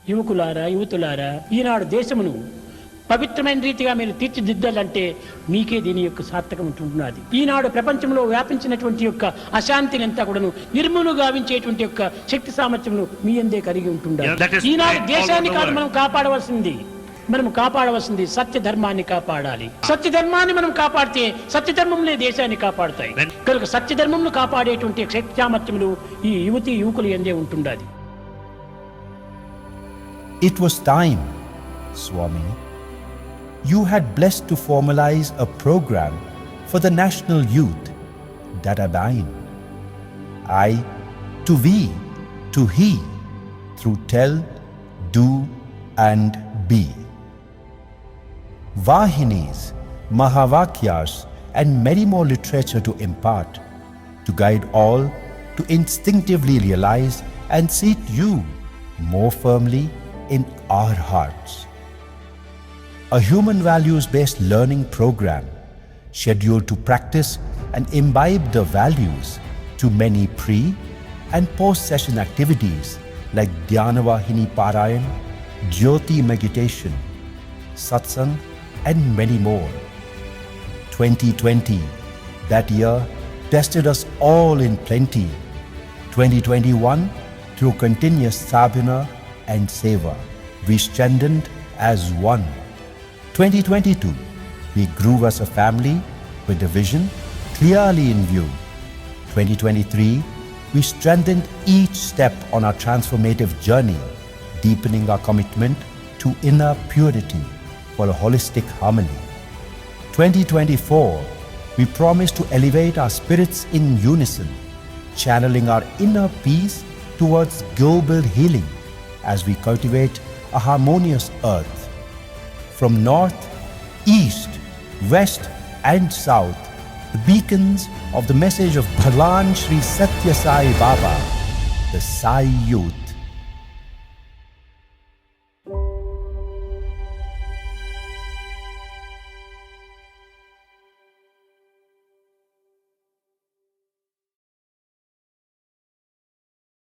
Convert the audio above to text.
యువకులారా, యువతులారా, ఈనాడు దేశమును పవిత్రమైన రీతిగా మీరు తీర్చిదిద్దాలంటే మీకే దీని యొక్క సార్థకం ఉంటున్నది. ఈనాడు ప్రపంచంలో వ్యాపించినటువంటి యొక్క అశాంతిని అంతా కూడాను నిర్మూలన గావించేటువంటి యొక్క శక్తి సామర్థ్యమును మీ అందే కలిగి ఉంటుండాలి. ఈనాడు దేశాన్ని కాదు మనం కాపాడవలసింది సత్య ధర్మాన్ని కాపాడాలి. సత్య ధర్మాన్ని మనం కాపాడితే సత్య ధర్మంలో దేశాన్ని కాపాడుతాయి. కనుక సత్య ధర్మంను కాపాడేటువంటి శక్తి సామర్థ్యములు ఈ యువతి యువకులు ఎందే ఉంటుండాలి. It was time, Swami. You had blessed to formalize a program for the national youth, Dadabain. I, to we, to he, through tell, do and be. Vahinis, Mahavakyas and many more literature to impart, to guide all to instinctively realize and seat you more firmly in our hearts. A human values-based learning program scheduled to practice and imbibe the values to many pre- and post-session activities like Dhyanavahini Parayan, Jyoti meditation, satsang and many more. 2020, that year, tested us all in plenty. 2021, through continuous sadhana and seva, we strengthened as one. 2022, we grew as a family with a vision clearly in view. 2023, we strengthened each step on our transformative journey, deepening our commitment to inner purity for a holistic harmony. 2024, we promise to elevate our spirits in unison, channeling our inner peace towards global healing as we cultivate a harmonious earth. From north, east, west and south, the beacons of the message of Bhagwan Sri Satya Sai Baba, the Sai Youth.